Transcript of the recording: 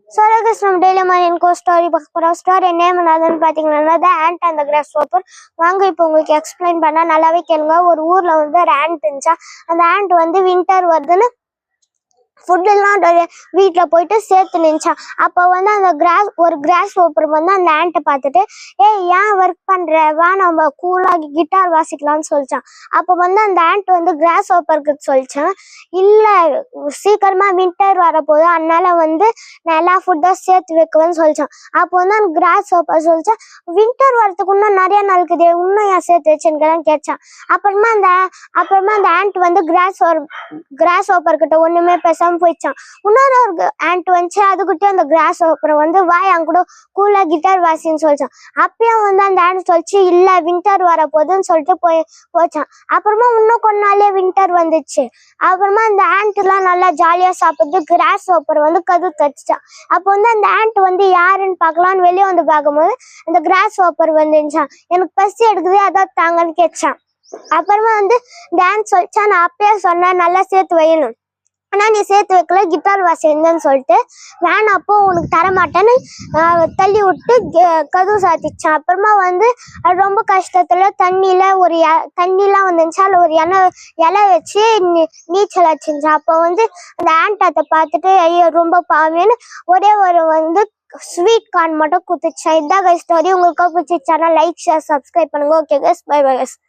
So, நம்ம daily morning story பார்க்க போகிறோம். ஸ்டோரி நேம் என்னதுன்னு பார்த்தீங்கன்னா த and and the cross hopper. வாங்க இப்போ உங்களுக்கு எக்ஸ்பிளைன் பண்ணால் நல்லாவே கேளுங்க. ஒரு ஊரில் வந்து ஒரு ஆண்ட் இருந்துச்சா. அந்த ஆண்ட் வந்து வின்டர் வருதுன்னு ஃபுட்டெல்லாம் வீட்டில் போயிட்டு சேர்த்து நின்றுச்சான். அப்போ வந்து அந்த கிராஸ் ஹாப்பர் வந்து அந்த ஆண்ட்டை பார்த்துட்டு ஏன் ஒர்க் பண்ணுற, வா நம்ம கூலாகி கிட்டார் வாசிக்கலாம்னு சொல்லிச்சான். அப்போ வந்து அந்த ஆண்ட் வந்து கிராஸ் ஹாப்பருக்கு சொல்லிச்சான், இல்லை சீக்கிரமாக வின்டர் வரப்போகுது, அதனால வந்து நான் எல்லா ஃபுட்டும் சேர்த்து வைக்குவேன்னு சொல்லிச்சான். அப்போ வந்து அந்த கிராஸ் ஹாப்பர் சொல்லிச்சான், வின்டர் வரத்துக்கு இன்னும் நிறைய நாள் இருக்குது, இன்னும் ஏன் சேர்த்து வச்சுன்னு கேட்டான். அப்புறமா அந்த ஆண்ட் வந்து கிராஸ் ஹாப்பர்கிட்ட ஒன்றுமே பேசாம போயிடுச்சான். இன்னொரு ஒரு ஆண்ட் வந்துச்சு, அதுக்கிட்டே அந்த கிராஸ் ஹாப்பர் வந்து வாய் என் கூட கூலா கிட்டார் வாசின்னு சொல்லிச்சான். அப்பயும் வந்து அந்த ஆண்ட் சொல்லிச்சு, இல்லை வின்டர் வர போகுதுன்னு சொல்லிட்டு போச்சான். அப்புறமா இன்னும் கொஞ்ச நாளே வின்டர் வந்துச்சு. அப்புறமா அந்த ஆண்ட்லாம் நல்லா ஜாலியாக சாப்பிட்டு கிராஸ் ஹாப்பர் வந்து கதவு தச்சுச்சான். அப்போ வந்து அந்த ஆண்ட் வந்து யாருன்னு பார்க்கலான்னு வெளியே வந்து பார்க்கும்போது அந்த கிராஸ் ஹாப்பர் வந்துச்சான். எனக்கு பசி எடுக்குது, அதான் தாங்கன்னு கேட்டான். அப்புறமா வந்து டான்ஸ் சொல்லிச்சா, நான் அப்பயே சொன்னேன் நல்லா சேர்த்து வையணும், ஆனால் நீ சேர்த்து வைக்கல, கிட்டார் வாசின்னு சொல்லிட்டு வேணாம், அப்போ உனக்கு தரமாட்டேன்னு தள்ளி விட்டு கதவு சாத்திச்சான். அப்புறமா வந்து அது ரொம்ப கஷ்டத்துல தண்ணிலாம் வந்துச்சு, அதில் ஒரு இலை வச்சு நீச்சல் அடிச்சிருந்துச்சான். அப்போ வந்து அந்த ஆண்ட் அதை பார்த்துட்டு ஐயோ ரொம்ப பாவமேன்னு ஒரே ஒரு வந்து ஸ்வீட் கார்ன் மட்டும் குத்துச்சா. இதான் ஸ்டோரி. உங்களுக்கு பிடிச்சிச்சானா லைக், ஷேர், சப்ஸ்கிரைப் பண்ணுங்க. Okay guys, bye bye guys.